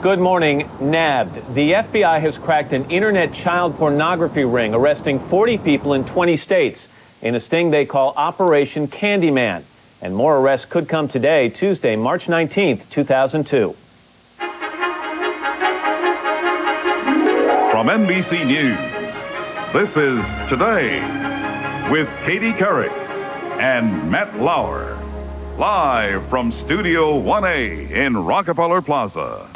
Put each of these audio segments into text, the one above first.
Good morning. Nabbed. The FBI has cracked an internet child pornography ring, arresting 40 people in 20 states in a sting they call Operation Candyman. And more arrests could come today, Tuesday, March 19th, 2002. From NBC News, this is Today with Katie Couric and Matt Lauer, live from Studio 1A in Rockefeller Plaza.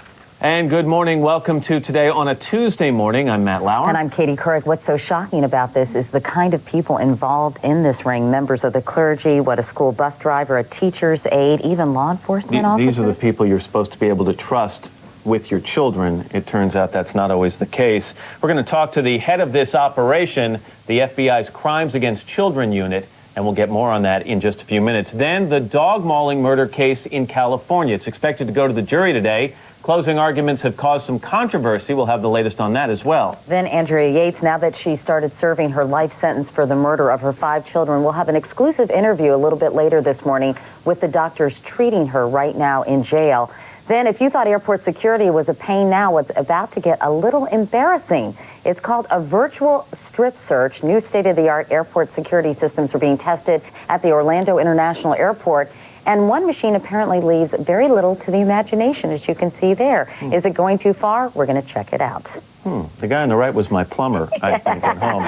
And good morning. Welcome to Today on a Tuesday morning. I'm Matt Lauer. And I'm Katie Couric. What's so shocking about this is the kind of people involved in this ring. Members of the clergy, a school bus driver, a teacher's aide, even law enforcement officers. These are the people you're supposed to be able to trust with your children. It turns out that's not always the case. We're going to talk to the head of this operation, the FBI's Crimes Against Children unit, and we'll get more on that in just a few minutes. Then the dog mauling murder case in California. It's expected to go to the jury today. Closing arguments have caused some controversy. We'll have the latest on that as well. Then Andrea Yates, now that she started serving her life sentence for the murder of her 5 children, we'll have an exclusive interview a little bit later this morning with the doctors treating her right now in jail. Then if you thought airport security was a pain, now it's about to get a little embarrassing. It's called a virtual strip search. New state-of-the-art airport security systems are being tested at the Orlando International Airport. And one machine apparently leaves very little to the imagination, as you can see there. Is it going too far? We're going to check it out. The guy on the right was my plumber, I think, at home.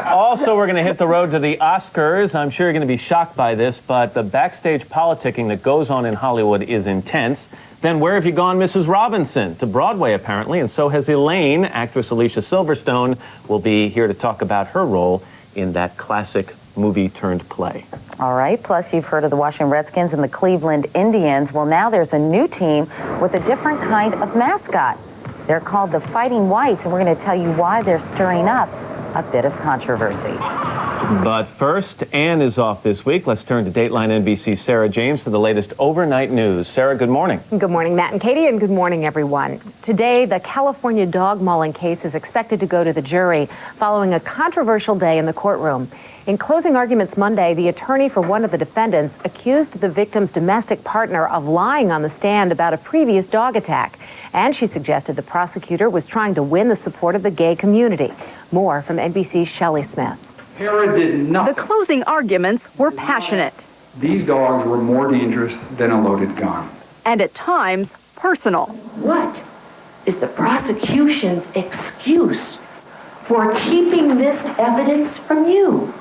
Also, we're going to hit the road to the Oscars. I'm sure you're going to be shocked by this, but the backstage politicking that goes on in Hollywood is intense. Then Where Have You Gone, Mrs. Robinson? To Broadway, apparently, and so has Elaine. Actress Alicia Silverstone will be here to talk about her role in that classic movie-turned-play. All right, plus you've heard of the Washington Redskins and the Cleveland Indians. Well, now there's a new team with a different kind of mascot. They're called the Fighting Whites, and we're going to tell you why they're stirring up a bit of controversy. But first, Ann is off this week. Let's turn to Dateline NBC's Sarah James for the latest overnight news. Sarah, good morning. Good morning, Matt and Katie, and good morning, everyone. Today, the California dog mauling case is expected to go to the jury following a controversial day in the courtroom. In closing arguments Monday, the attorney for one of the defendants accused the victim's domestic partner of lying on the stand about a previous dog attack. And she suggested the prosecutor was trying to win the support of the gay community. More from NBC's Shelley Smith. Tara did nothing. The closing arguments were passionate. These dogs were more dangerous than a loaded gun. And at times, personal. What is the prosecution's excuse for keeping this evidence from you?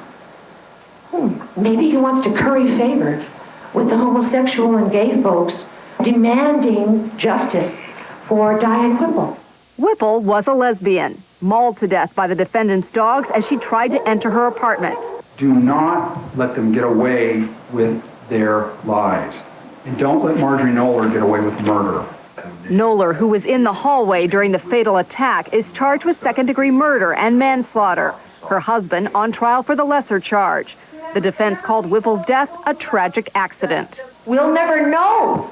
Maybe he wants to curry favor with the homosexual and gay folks demanding justice for Diane Whipple. Whipple was a lesbian, mauled to death by the defendant's dogs as she tried to enter her apartment. Do not let them get away with their lies. And don't let Marjorie Knoller get away with murder. Knoller, who was in the hallway during the fatal attack, is charged with second-degree murder and manslaughter. Her husband on trial for the lesser charge. The defense called Whipple's death a tragic accident. We'll never know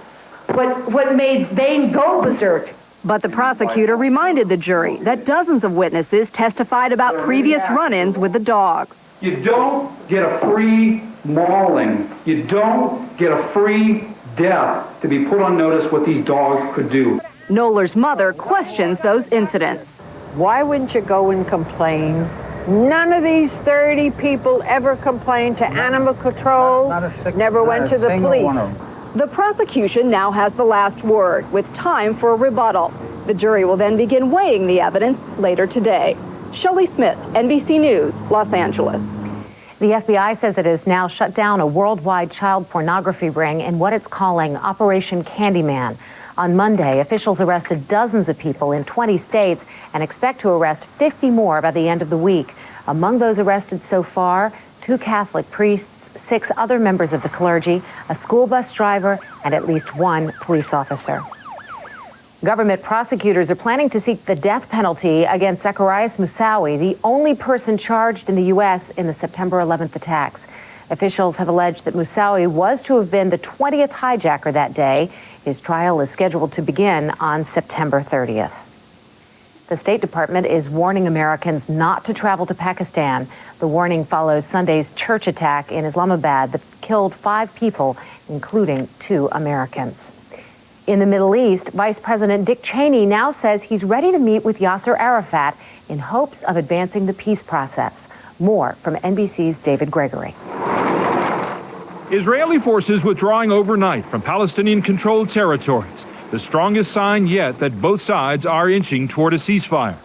what made Bain go berserk. But the prosecutor reminded the jury that dozens of witnesses testified about previous run-ins with the dogs. You don't get a free mauling. You don't get a free death to be put on notice what these dogs could do. Knoller's mother questions those incidents. Why wouldn't you go and complain? None of these 30 people ever complained to animal control, never went to the police. The prosecution now has the last word, with time for a rebuttal. The jury will then begin weighing the evidence later today. Shelley Smith, NBC News, Los Angeles. The FBI says it has now shut down a worldwide child pornography ring in what it's calling Operation Candyman. On Monday, officials arrested dozens of people in 20 states and expect to arrest 50 more by the end of the week. Among those arrested so far, 2 Catholic priests, 6 other members of the clergy, a school bus driver, and at least 1 police officer. Government prosecutors are planning to seek the death penalty against Zacarias Moussaoui, the only person charged in the U.S. in the September 11th attacks. Officials have alleged that Moussaoui was to have been the 20th hijacker that day. His trial is scheduled to begin on September 30th. The State Department is warning Americans not to travel to Pakistan. The warning follows Sunday's church attack in Islamabad that killed 5 people, including 2 Americans. In the Middle East, Vice President Dick Cheney now says he's ready to meet with Yasser Arafat in hopes of advancing the peace process. More from NBC's David Gregory. Israeli forces withdrawing overnight from Palestinian-controlled territories, the strongest sign yet that both sides are inching toward a ceasefire.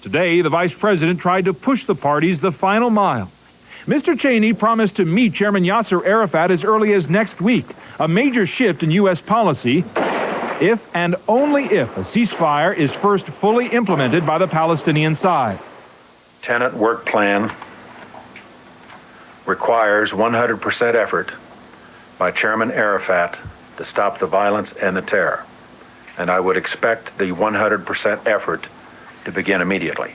Today, the vice president tried to push the parties the final mile. Mr. Cheney promised to meet Chairman Yasser Arafat as early as next week, a major shift in U.S. policy, if and only if a ceasefire is first fully implemented by the Palestinian side. Tenant work plan requires 100% effort by Chairman Arafat to stop the violence and the terror, and I would expect the 100% effort to begin immediately.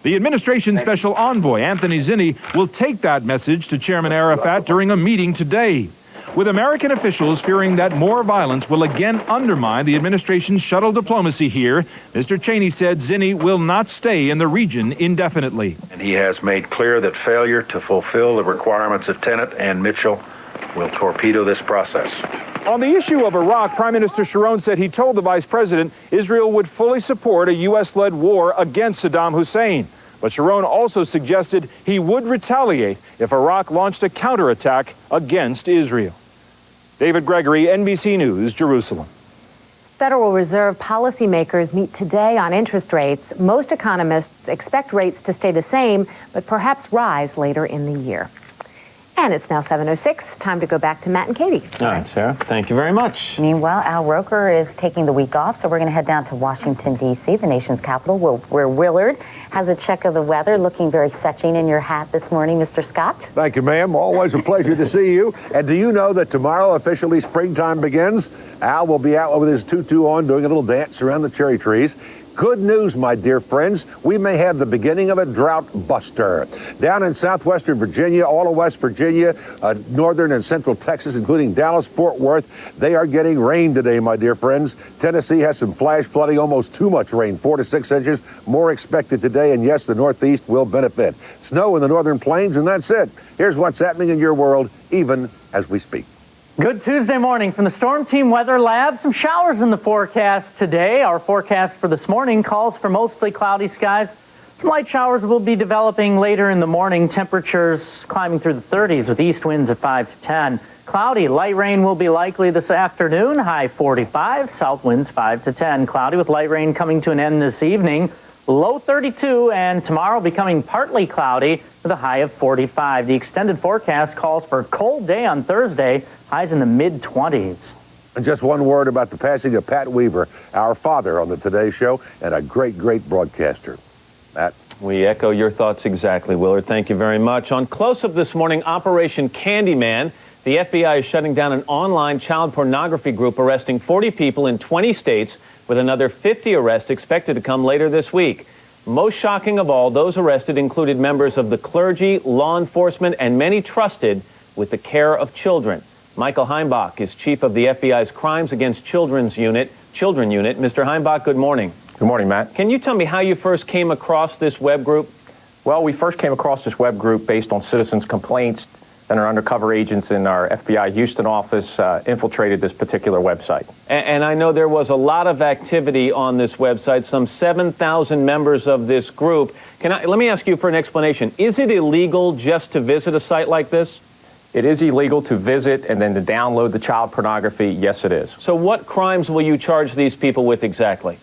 The administration's special envoy, Anthony Zinni, will take that message to Chairman Arafat during a meeting today, with American officials fearing that more violence will again undermine the administration's shuttle diplomacy here. Mr. Cheney said Zinni will not stay in the region indefinitely. And he has made clear that failure to fulfill the requirements of Tenet and Mitchell will torpedo this process. On the issue of Iraq, Prime Minister Sharon said he told the vice president Israel would fully support a U.S.-led war against Saddam Hussein. But Sharon also suggested he would retaliate if Iraq launched a counterattack against Israel. David Gregory, NBC News, Jerusalem. Federal Reserve policymakers meet today on interest rates. Most economists expect rates to stay the same, but perhaps rise later in the year. And it's now 7:06. Time to go back to Matt and Katie. All right, Sarah. Thank you very much. Meanwhile, Al Roker is taking the week off, so we're going to head down to Washington, D.C., the nation's capital, where Willard has a check of the weather. Looking very fetching in your hat this morning, Mr. Scott. Thank you, ma'am. Always a pleasure to see you. And do you know that tomorrow officially springtime begins? Al will be out with his tutu on doing a little dance around the cherry trees. Good news, my dear friends. We may have the beginning of a drought buster. Down in southwestern Virginia, all of West Virginia, northern and central Texas, including Dallas, Fort Worth, they are getting rain today, my dear friends. Tennessee has some flash flooding, almost too much rain, 4 to 6 inches, more expected today. And yes, the Northeast will benefit. Snow in the northern plains, and that's it. Here's what's happening in your world, even as we speak. Good Tuesday morning from the Storm Team Weather Lab. Some showers in the forecast today. Our forecast for this morning calls for mostly cloudy skies. Some light showers will be developing later in the morning. Temperatures climbing through the 30s with east winds at 5 to 10. Cloudy, light rain will be likely this afternoon. High 45, south winds 5 to 10. Cloudy with light rain coming to an end this evening. Low 32, and tomorrow becoming partly cloudy with a high of 45. The extended forecast calls for a cold day on Thursday, highs in the mid-20s. And just one word about the passing of Pat Weaver, our father on the Today Show, and a great, great broadcaster. Matt? We echo your thoughts exactly, Willard. Thank you very much. On Close-Up this morning, Operation Candyman. The FBI is shutting down an online child pornography group arresting 40 people in 20 states, with another 50 arrests expected to come later this week. Most shocking of all, those arrested included members of the clergy, law enforcement, and many trusted with the care of children. Michael Heimbach is chief of the FBI's Crimes Against Children Unit. Mr. Heimbach, good morning. Good morning, Matt. Can you tell me how you first came across this web group? Well, we first came across this web group based on citizens' complaints. Then our undercover agents in our FBI Houston office infiltrated this particular website. And I know there was a lot of activity on this website, some 7,000 members of this group. Let me ask you for an explanation. Is it illegal just to visit a site like this? It is illegal to visit and then to download the child pornography. Yes, it is. So what crimes will you charge these people with exactly?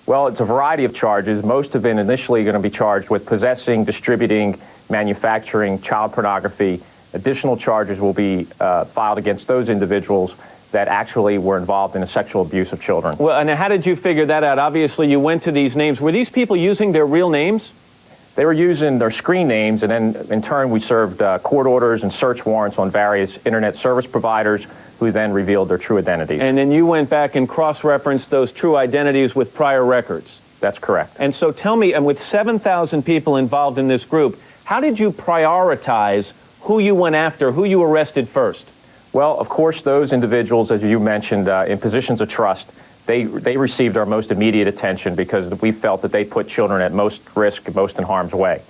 Well, it's a variety of charges. Most have been initially going to be charged with possessing, distributing, manufacturing child pornography. Additional charges will be filed against those individuals that actually were involved in a sexual abuse of children. Well, and how did you figure that out? Obviously, you went to these names. Were these people using their real names? They were using their screen names, and then in turn we served court orders and search warrants on various internet service providers who then revealed their true identities. And then you went back and cross-referenced those true identities with prior records. That's correct. And so tell me, and with 7,000 people involved in this group, how did you prioritize who you went after, who you arrested first? Well, of course, those individuals, as you mentioned, in positions of trust, they received our most immediate attention because we felt that they put children at most risk, most in harm's way.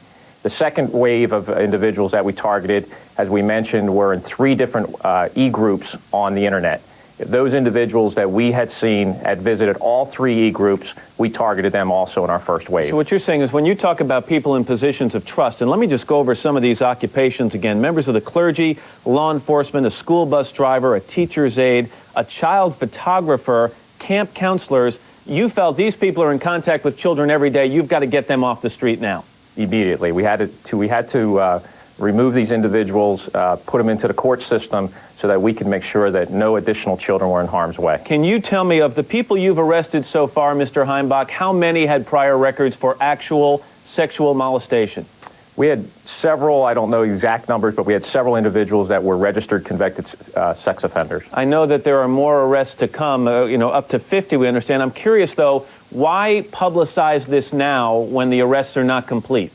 The second wave of individuals that we targeted, as we mentioned, were in 3 different e-groups on the internet. those individuals that we had seen had visited all 3 e-groups, we targeted them also in our first wave. So what you're saying is when you talk about people in positions of trust, and let me just go over some of these occupations again, members of the clergy, law enforcement, a school bus driver, a teacher's aide, a child photographer, camp counselors, you felt these people are in contact with children every day, you've got to get them off the street now. Immediately. We had to remove these individuals, put them into the court system so that we can make sure that no additional children were in harm's way. Can you tell me, of the people you've arrested so far, Mr. Heimbach, how many had prior records for actual sexual molestation? We had several, I don't know exact numbers, but we had several individuals that were registered convicted sex offenders. I know that there are more arrests to come, up to 50, we understand. I'm curious, though, why publicize this now when the arrests are not complete?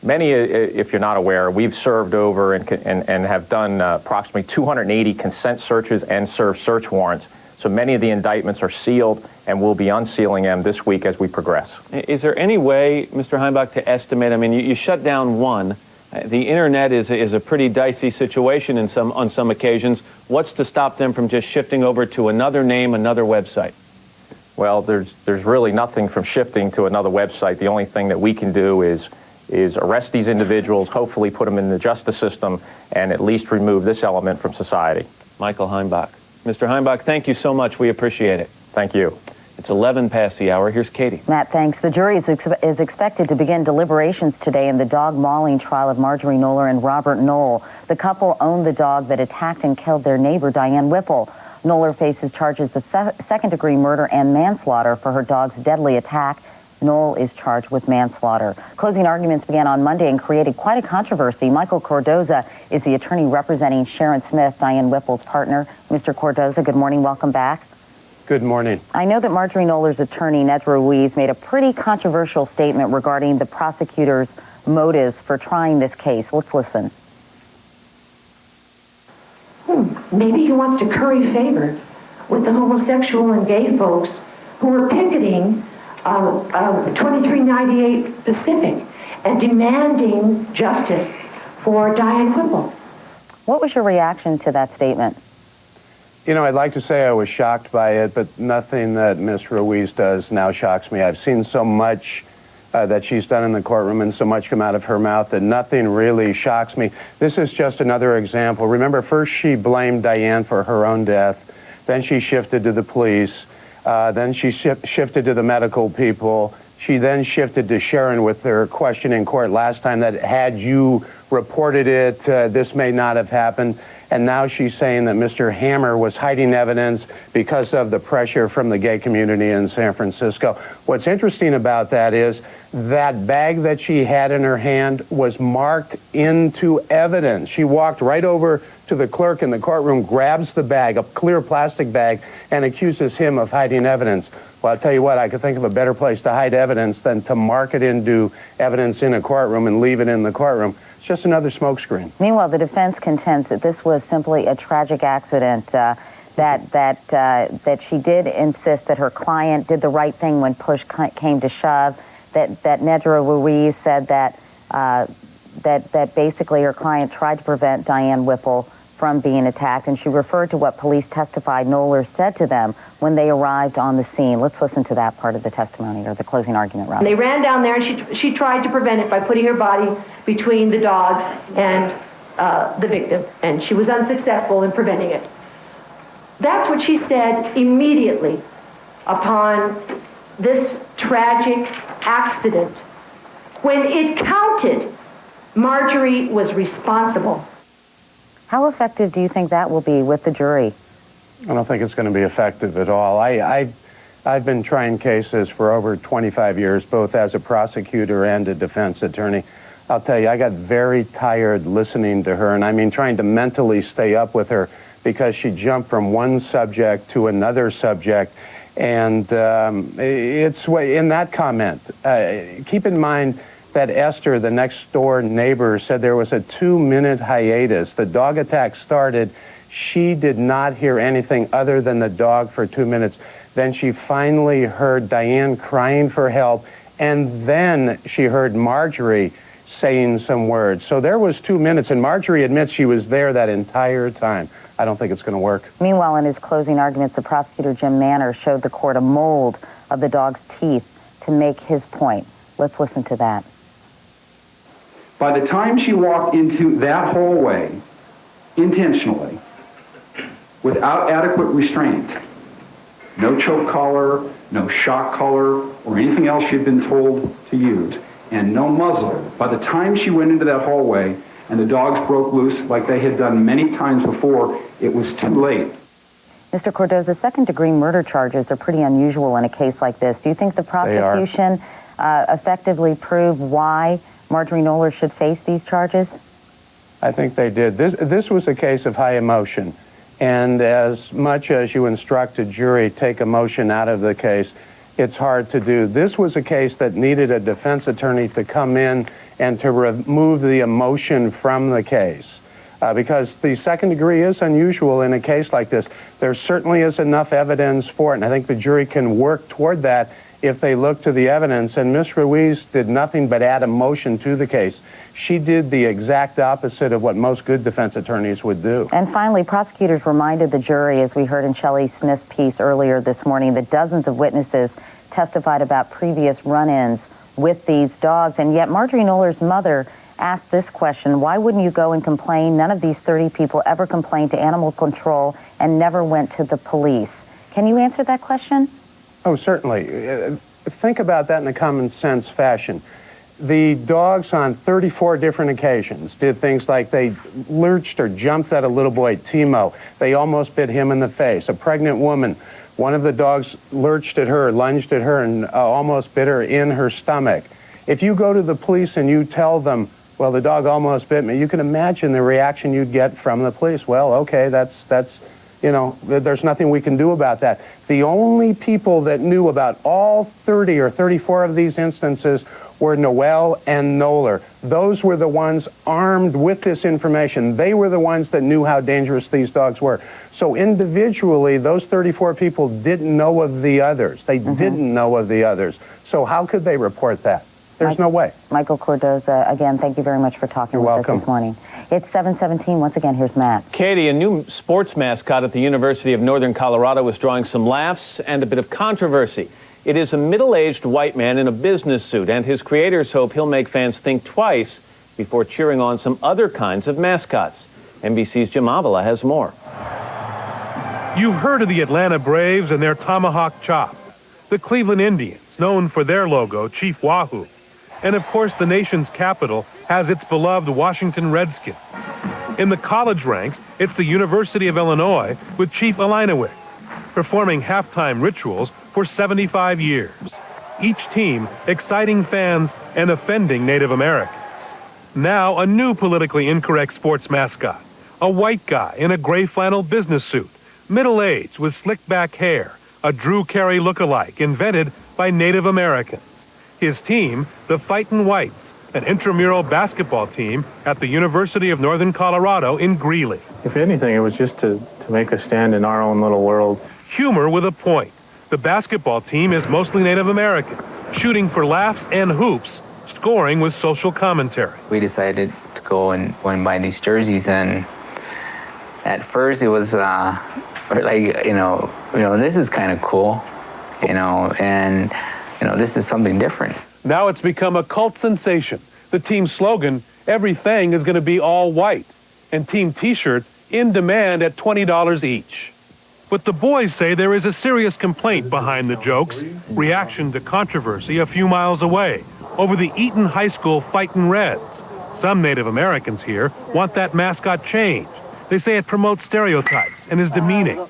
Many, if you're not aware, we've served over and have done approximately 280 consent searches and served search warrants. So many of the indictments are sealed, and we'll be unsealing them this week as we progress. Is there any way, Mr. Heimbach, to estimate? I mean, you shut down one. The internet is a pretty dicey situation on some occasions. What's to stop them from just shifting over to another name, another website? Well, there's really nothing from shifting to another website. The only thing that we can do is arrest these individuals, hopefully put them in the justice system, and at least remove this element from society. Michael Heimbach. Mr. Heimbach, thank you so much. We appreciate it. Thank you. It's 11 past the hour. Here's Katie. Matt, thanks. The jury is expected to begin deliberations today in the dog mauling trial of Marjorie Knoller and Robert Knoll. The couple owned the dog that attacked and killed their neighbor, Diane Whipple. Knoller faces charges of second-degree murder and manslaughter for her dog's deadly attack. Knoll is charged with manslaughter. Closing arguments began on Monday and created quite a controversy. Michael Cordoza is the attorney representing Sharon Smith, Diane Whipple's partner. Mr. Cordoza, good morning. Welcome back. Good morning. I know that Marjorie Knoller's attorney, Nedra Ruiz, made a pretty controversial statement regarding the prosecutor's motives for trying this case. Let's listen. Maybe he wants to curry favor with the homosexual and gay folks who are picketing 2398 Pacific and demanding justice for Diane Whipple. What was your reaction to that statement? You know, I'd like to say I was shocked by it, but nothing that Ms. Ruiz does now shocks me. I've seen so much that she's done in the courtroom and so much come out of her mouth that nothing really shocks me. This is just another example. Remember, first she blamed Diane for her own death, then she shifted to the police, then she shifted to the medical people. She then shifted to Sharon with her question in court last time that had you reported it, this may not have happened. And now she's saying that Mr. Hammer was hiding evidence because of the pressure from the gay community in San Francisco. What's interesting about that is that bag that she had in her hand was marked into evidence. She walked right over to the clerk in the courtroom, grabs the bag, a clear plastic bag, and accuses him of hiding evidence. Well, I'll tell you what, I could think of a better place to hide evidence than to mark it into evidence in a courtroom and leave it in the courtroom. It's just another smokescreen. Meanwhile, the defense contends that this was simply a tragic accident, that she did insist that her client did the right thing when push came to shove, that Nedra Ruiz said that basically her client tried to prevent Diane Whipple from being attacked, and she referred to what police testified Knoller said to them when they arrived on the scene. Let's listen to that part of the testimony, or the closing argument, rather. They ran down there, and she tried to prevent it by putting her body between the dogs and the victim, and she was unsuccessful in preventing it. That's what she said immediately upon this tragic accident. When it counted, Marjorie was responsible. How effective do you think that will be with the jury? I don't think it's going to be effective at all. I've been trying cases for over 25 years, both as a prosecutor and a defense attorney. I'll tell you, I got very tired listening to her, and I mean trying to mentally stay up with her because she jumped from one subject to another subject. And it's in that comment, keep in mind that Esther, the next door neighbor, said there was a 2-minute hiatus. The dog attack started. She did not hear anything other than the dog for 2 minutes. Then she finally heard Diane crying for help, and then she heard Marjorie saying some words. So there was 2 minutes, and Marjorie admits she was there that entire time. I don't think it's going to work. Meanwhile, in his closing arguments, the prosecutor, Jim Manor, showed the court a mold of the dog's teeth to make his point. Let's listen to that. By the time she walked into that hallway, intentionally, without adequate restraint, no choke collar, no shock collar, or anything else she'd been told to use, and no muzzle. By the time she went into that hallway and the dogs broke loose like they had done many times before, it was too late. Mr. Cardoza, second-degree murder charges are pretty unusual in a case like this. Do you think the prosecution effectively proved why Marjorie Knoller should face these charges? I think they did. This was a case of high emotion. And as much as you instruct a jury, take emotion out of the case, it's hard to do. This was a case that needed a defense attorney to come in and to remove the emotion from the case. Because the second degree is unusual in a case like this. There certainly is enough evidence for it, and I think the jury can work toward that if they look to the evidence. And Ms. Ruiz did nothing but add emotion to the case. She did the exact opposite of what most good defense attorneys would do. And finally, prosecutors reminded the jury, as we heard in Shelley Smith's piece earlier this morning, that dozens of witnesses testified about previous run-ins with these dogs. And yet Marjorie Knoller's mother asked this question: why wouldn't you go and complain? None of these 30 people ever complained to animal control and never went to the police. Can you answer that question? Oh, certainly. Think about that in a common sense fashion. The dogs on 34 different occasions did things like they lurched or jumped at a little boy, Timo. They almost bit him in the face. A pregnant woman, one of the dogs lurched at her, lunged at her, and almost bit her in her stomach. If you go to the police and you tell them, well, the dog almost bit me, you can imagine the reaction you'd get from the police. Well, okay, that's you know, there's nothing we can do about that. The only people that knew about all 30 or 34 of these instances were Noel and Knoller. Those were the ones armed with this information. They were the ones that knew how dangerous these dogs were. So individually, those 34 people didn't know of the others. They didn't know of the others. So how could they report that? There's no way. Michael Cardoza, again, thank you very much for talking with us this morning. It's 7:17. Once again, here's Matt. Katie, a new sports mascot at the University of Northern Colorado is drawing some laughs and a bit of controversy. It is a middle-aged white man in a business suit, and his creators hope he'll make fans think twice before cheering on some other kinds of mascots. NBC's Jim Avila has more. You've heard of the Atlanta Braves and their tomahawk chop, the Cleveland Indians, known for their logo, Chief Wahoo, and of course the nation's capital has its beloved Washington Redskins. In the college ranks, it's the University of Illinois with Chief Illiniwek, performing halftime rituals for 75 years. Each team exciting fans and offending Native Americans. Now a new politically incorrect sports mascot, a white guy in a gray flannel business suit, middle-aged with slick back hair, a Drew Carey look-alike invented by Native Americans. His team, the Fightin' Whites, an intramural basketball team at the University of Northern Colorado in Greeley. If anything, it was just to make a stand in our own little world. Humor with a point. The basketball team is mostly Native American, shooting for laughs and hoops, scoring with social commentary. We decided to go and buy these jerseys, and at first it was like, you know, this is kind of cool, and this is something different. Now it's become a cult sensation. The team's slogan, everything is going to be all white, and team t-shirts in demand at $20 each. But the boys say there is a serious complaint behind the jokes, reaction to controversy a few miles away over the Eaton High School Fightin' Reds. Some Native Americans here want that mascot changed. They say it promotes stereotypes and is demeaning.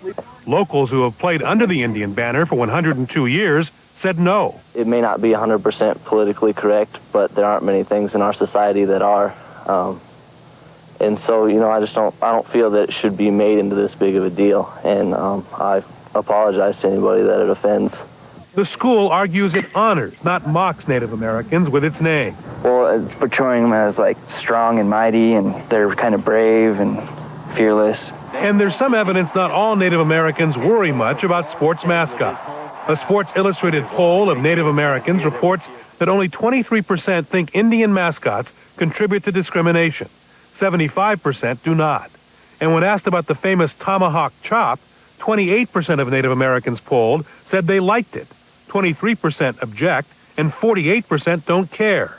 Locals who have played under the Indian banner for 102 years said no. It may not be 100% politically correct, but there aren't many things in our society that are. And so, I don't feel that it should be made into this big of a deal. And I apologize to anybody that it offends. The school argues it honors, not mocks Native Americans with its name. Well, it's portraying them as like strong and mighty, and they're kind of brave and fearless. And there's some evidence not all Native Americans worry much about sports mascots. A Sports Illustrated poll of Native Americans reports that only 23% think Indian mascots contribute to discrimination. 75% do not. And when asked about the famous tomahawk chop, 28% of Native Americans polled said they liked it, 23% object, and 48% don't care.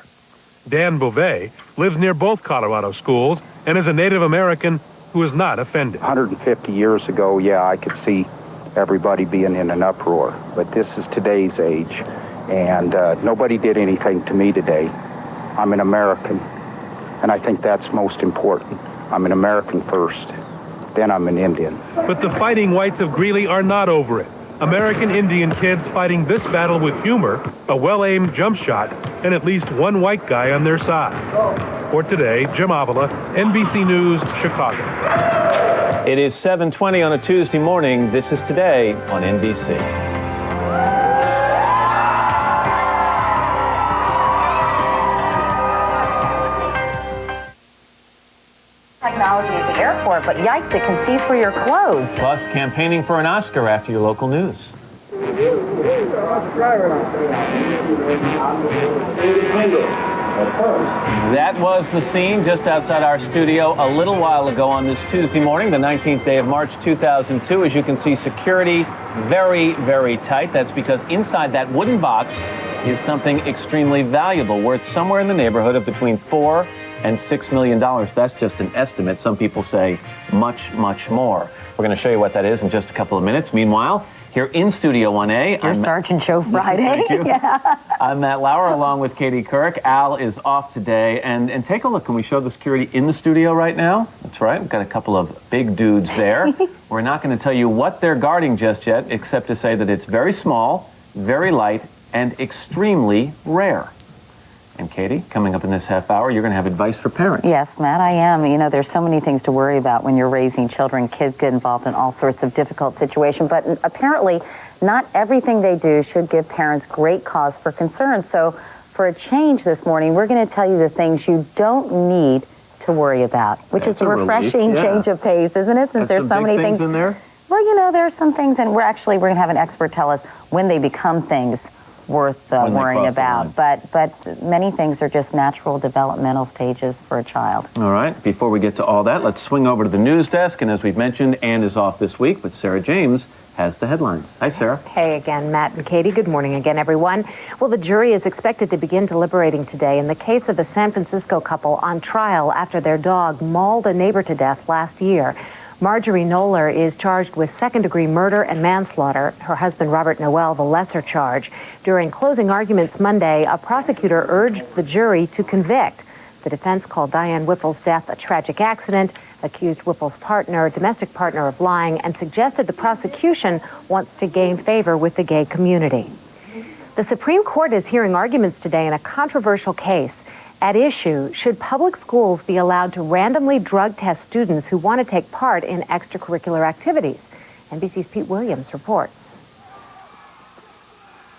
Dan Beauvais lives near both Colorado schools and is a Native American who is not offended. 150 years ago, yeah, I could see everybody being in an uproar, but this is today's age, and nobody did anything to me today. I'm an American, and I think that's most important. I'm an American first, then I'm an Indian. But the Fighting Whites of Greeley are not over it. American Indian kids fighting this battle with humor, a well-aimed jump shot, and at least one white guy on their side. For today, Jim Avila, NBC News, Chicago. It is 7:20 on a Tuesday morning. This is Today on NBC. Technology at the airport, but yikes, it can see through your clothes. Plus, campaigning for an Oscar after your local news. That was the scene just outside our studio a little while ago on this Tuesday morning, the 19th day of March 2002. As you can see, security very, very tight. That's because inside that wooden box is something extremely valuable, worth somewhere in the neighborhood of between $4 and $6 million. That's just an estimate. Some people say much, much more. We're going to show you what that is in just a couple of minutes. Meanwhile, here in Studio 1A, I'm Sergeant Joe Friday. Thank you. Yeah. I'm Matt Lauer along with Katie Couric. Al is off today. And take a look. Can we show the security in the studio right now? That's right. We've got a couple of big dudes there. We're not going to tell you what they're guarding just yet, except to say that it's very small, very light, and extremely rare. And Katie, coming up in this half hour, you're going to have advice for parents. Yes, Matt, I am. You know, there's so many things to worry about when you're raising children. Kids get involved in all sorts of difficult situations, but apparently not everything they do should give parents great cause for concern. So for a change this morning, we're going to tell you the things you don't need to worry about, which is a refreshing change of pace, isn't it? Since there's so many things in there. Well, you know, there are some things, and we're going to have an expert tell us when they become things worth worrying about. But many things are just natural developmental stages for a child. All right. Before we get to all that, let's swing over to the news desk. And as we've mentioned, Ann is off this week, but Sarah James has the headlines. Hi, Sarah. Hey again, Matt and Katie. Good morning again, everyone. Well, the jury is expected to begin deliberating today in the case of a San Francisco couple on trial after their dog mauled a neighbor to death last year. Marjorie Knoller is charged with second-degree murder and manslaughter. Her husband, Robert Noel, the lesser charge. During closing arguments Monday, a prosecutor urged the jury to convict. The defense called Diane Whipple's death a tragic accident, accused Whipple's domestic partner of lying, and suggested the prosecution wants to gain favor with the gay community. The Supreme Court is hearing arguments today in a controversial case. At issue, should public schools be allowed to randomly drug test students who want to take part in extracurricular activities? NBC's Pete Williams reports.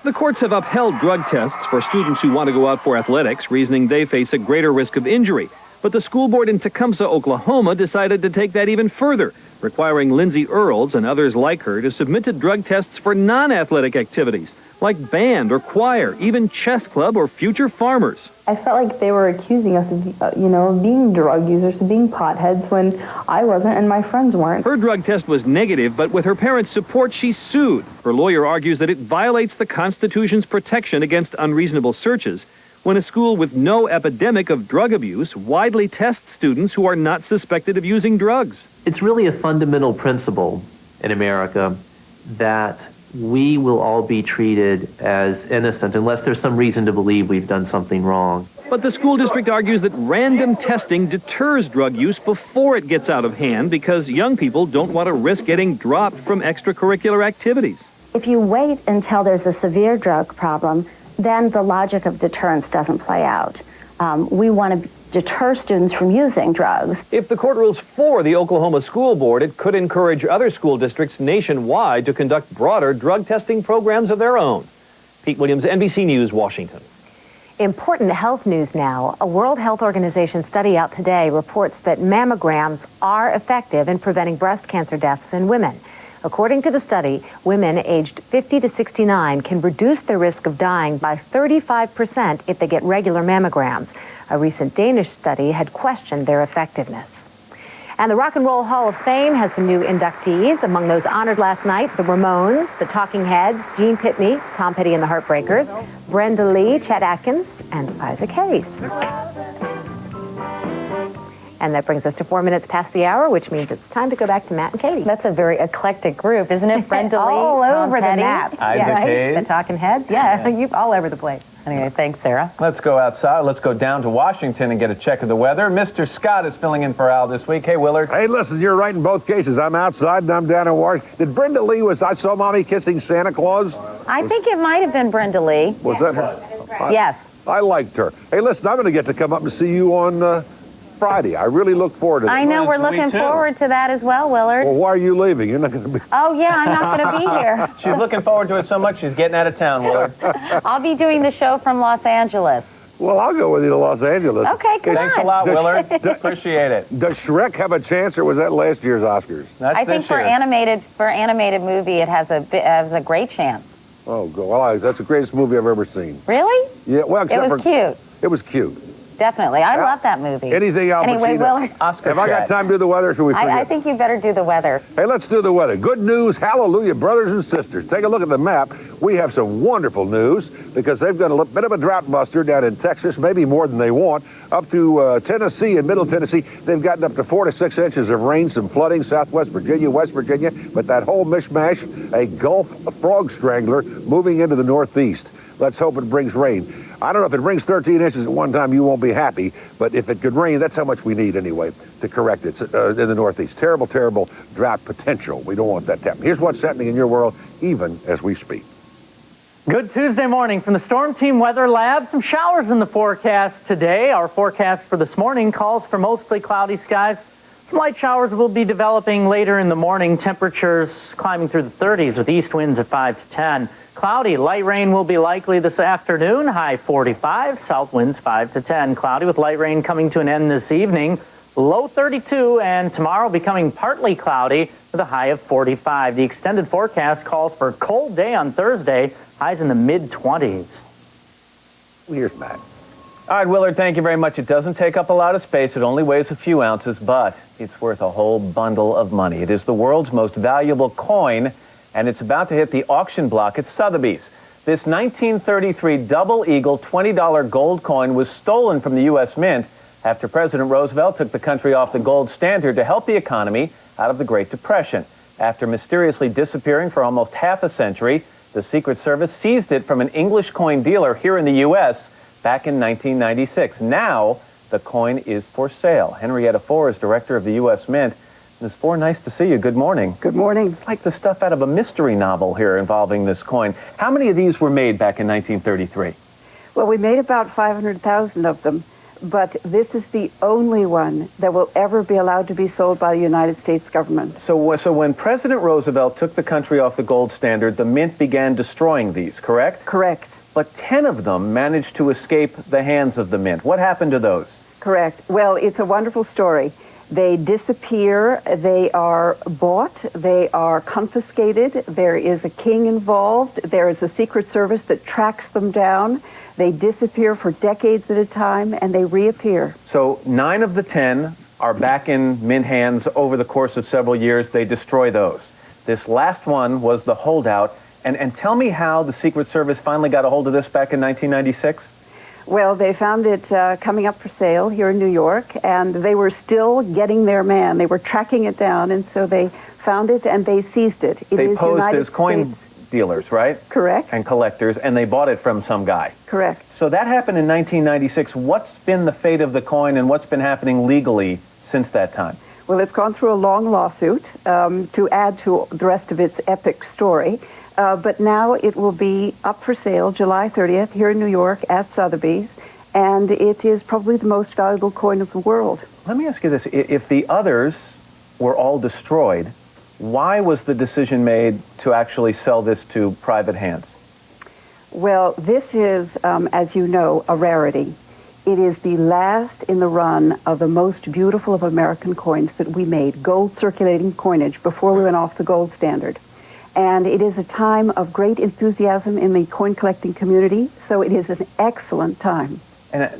The courts have upheld drug tests for students who want to go out for athletics, reasoning they face a greater risk of injury. But the school board in Tecumseh, Oklahoma, decided to take that even further, requiring Lindsay Earls and others like her to submit to drug tests for non-athletic activities, like band or choir, even chess club or future farmers. I felt like they were accusing us of, being drug users, of being potheads when I wasn't and my friends weren't. Her drug test was negative, but with her parents' support, she sued. Her lawyer argues that it violates the Constitution's protection against unreasonable searches when a school with no epidemic of drug abuse widely tests students who are not suspected of using drugs. It's really a fundamental principle in America that we will all be treated as innocent unless there's some reason to believe we've done something wrong. But the school district argues that random testing deters drug use before it gets out of hand because young people don't want to risk getting dropped from extracurricular activities. If you wait until there's a severe drug problem, then the logic of deterrence doesn't play out. We want to deter students from using drugs. If the court rules for the Oklahoma School Board, it could encourage other school districts nationwide to conduct broader drug testing programs of their own. Pete Williams, NBC News, Washington. Important health news now. A World Health Organization study out today reports that mammograms are effective in preventing breast cancer deaths in women. According to the study, women aged 50 to 69 can reduce their risk of dying by 35% if they get regular mammograms. A recent Danish study had questioned their effectiveness. And the Rock and Roll Hall of Fame has some new inductees. Among those honored last night, the Ramones, the Talking Heads, Gene Pitney, Tom Petty and the Heartbreakers, Brenda Lee, Chet Atkins, and Isaac Hayes. And that brings us to 4 minutes past the hour, which means it's time to go back to Matt and Katie. That's a very eclectic group, isn't it? Brenda Lee, all Tom over Petty, the map. Isaac Hayes. The Talking Heads. Yeah, you're all over the place. Anyway, thanks, Sarah. Let's go outside. Let's go down to Washington and get a check of the weather. Mr. Scott is filling in for Al this week. Hey, Willard. Hey, listen, you're right in both cases. I'm outside and I'm down in Washington. Did Brenda Lee I saw Mommy kissing Santa Claus? I think it might have been Brenda Lee. Was that her? Yes. I liked her. Hey, listen, I'm going to get to come up and see you on Friday. I really look forward to that. I know, we're looking forward to that as well, Willard. Well, why are you leaving? You're not going to be... Oh, yeah, I'm not going to be here. She's looking forward to it so much, she's getting out of town, Willard. I'll be doing the show from Los Angeles. Well, I'll go with you to Los Angeles. Okay, come Thanks on. a lot, Willard. Appreciate it. Does Shrek have a chance, or was that last year's Oscars? I think for animated movie, it has a great chance. Oh, well, that's the greatest movie I've ever seen. Really? Yeah, well, except it was cute. It was cute. Definitely. I love that movie. Anything else? Anyway, Willard. Have I got time to do the weather, or should we forget? I think you better do the weather. Hey, let's do the weather. Good news, hallelujah, brothers and sisters. Take a look at the map. We have some wonderful news because they've got a bit of a drought buster down in Texas, maybe more than they want. Up to Tennessee and Middle Tennessee, they've gotten up to 4 to 6 inches of rain, some flooding, Southwest Virginia, West Virginia. But that whole mishmash, a Gulf frog strangler moving into the Northeast. Let's hope it brings rain. I don't know if it brings 13 inches at one time, you won't be happy. But if it could rain, that's how much we need anyway to correct it in the Northeast. Terrible, terrible drought potential. We don't want that to happen. Here's what's happening in your world, even as we speak. Good Tuesday morning from the Storm Team Weather Lab. Some showers in the forecast today. Our forecast for this morning calls for mostly cloudy skies. Some light showers will be developing later in the morning. Temperatures climbing through the 30s with east winds at 5 to 10. Cloudy, light rain will be likely this afternoon, high 45, south winds 5 to 10. Cloudy with light rain coming to an end this evening, low 32, and tomorrow becoming partly cloudy with a high of 45. The extended forecast calls for a cold day on Thursday, highs in the mid-20s. Here's Matt. All right, Willard, thank you very much. It doesn't take up a lot of space. It only weighs a few ounces, but it's worth a whole bundle of money. It is the world's most valuable coin, and it's about to hit the auction block at Sotheby's. This 1933 Double Eagle $20 gold coin was stolen from the U.S. Mint after President Roosevelt took the country off the gold standard to help the economy out of the Great Depression. After mysteriously disappearing for almost half a century, the Secret Service seized it from an English coin dealer here in the U.S. back in 1996. Now, the coin is for sale. Henrietta Fore is director of the U.S. Mint. Ms. Fore, nice to see you. Good morning. Good morning. It's like the stuff out of a mystery novel here involving this coin. How many of these were made back in 1933? Well, we made about 500,000 of them, but this is the only one that will ever be allowed to be sold by the United States government. So when President Roosevelt took the country off the gold standard, the Mint began destroying these, correct? Correct. But 10 of them managed to escape the hands of the Mint. What happened to those? Correct. Well, it's a wonderful story. They disappear, they are bought, they are confiscated, there is a king involved, there is a Secret Service that tracks them down, they disappear for decades at a time, and they reappear. So 9 of the 10 are back in Mint hands over the course of several years. They destroy those. This last one was the holdout. And tell me how the Secret Service finally got a hold of this back in 1996? Well, they found it coming up for sale here in New York, and they were still getting their man. They were tracking it down, and so they found it and they seized it. They posed as coin dealers, right? Correct. And collectors, and they bought it from some guy. Correct. So that happened in 1996. What's been the fate of the coin, and what's been happening legally since that time? Well, it's gone through a long lawsuit to add to the rest of its epic story. But now it will be up for sale July 30th here in New York at Sotheby's, and it is probably the most valuable coin of the world. Let me ask you this. If the others were all destroyed, why was the decision made to actually sell this to private hands? Well, this is, as you know, a rarity. It is the last in the run of the most beautiful of American coins that we made, gold circulating coinage, before we went off the gold standard. And it is a time of great enthusiasm in the coin collecting community, so it is an excellent time. And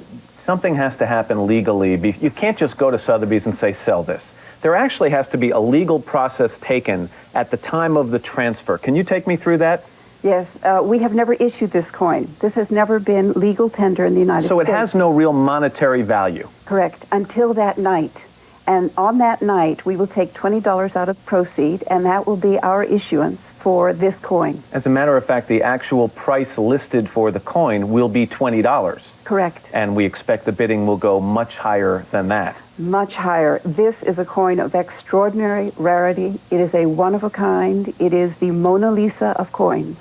something has to happen legally. You can't just go to Sotheby's and say, sell this. there actually has to be a legal process taken at the time of the transfer. Can you take me through that? Yes, we have never issued this coin. This has never been legal tender in the United States. So it has no real monetary value? Correct, until that night. And on that night, we will take $20 out of proceed, and that will be our issuance for this coin. As a matter of fact, the actual price listed for the coin will be $20. Correct. And we expect the bidding will go much higher than that. Much higher. This is a coin of extraordinary rarity. It is a one-of-a-kind. It is the Mona Lisa of coins.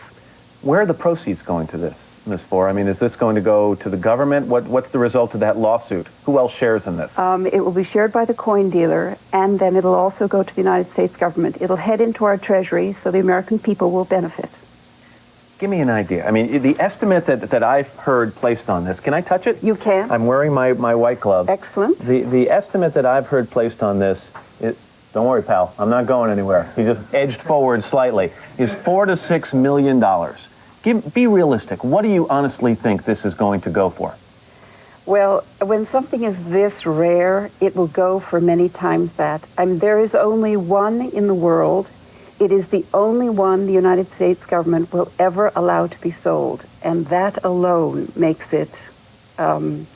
Where are the proceeds going to this, Ms. Four? I mean, is this going to go to the government? What's the result of that lawsuit? Who else shares in this? It will be shared by the coin dealer, and then it'll also go to the United States government. It'll head into our treasury, so the American people will benefit. Give me an idea. I mean, the estimate that I've heard placed on this, can I touch it? You can. I'm wearing my white glove. Excellent. The estimate that I've heard placed on this, don't worry, pal, I'm not going anywhere. He just edged forward slightly, is $4 to $6 million. Be realistic. What do you honestly think this is going to go for? Well, when something is this rare, it will go for many times that. There is only one in the world. It is the only one the United States government will ever allow to be sold. And that alone makes it an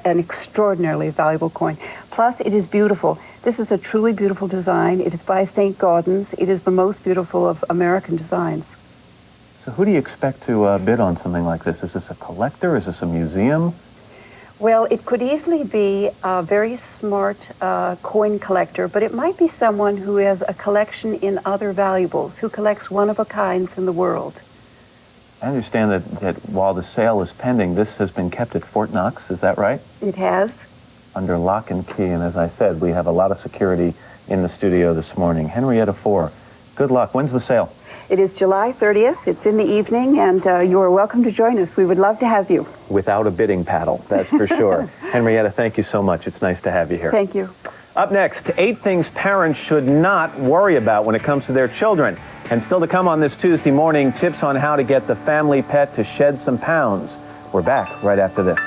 extraordinarily valuable coin. Plus, it is beautiful. This is a truly beautiful design. It is by St. Gaudens. It is the most beautiful of American designs. So who do you expect to bid on something like this? Is this a collector? Is this a museum? Well, it could easily be a very smart coin collector, but it might be someone who has a collection in other valuables, who collects one-of-a-kinds in the world. I understand that while the sale is pending, this has been kept at Fort Knox. Is that right? It has. Under lock and key, and as I said, we have a lot of security in the studio this morning. Henrietta Four, good luck. When's the sale? It is July 30th. It's in the evening, and you are welcome to join us. We would love to have you. Without a bidding paddle, that's for sure. Henrietta, thank you so much. It's nice to have you here. Thank you. Up next, 8 things parents should not worry about when it comes to their children. And still to come on this Tuesday morning, tips on how to get the family pet to shed some pounds. We're back right after this.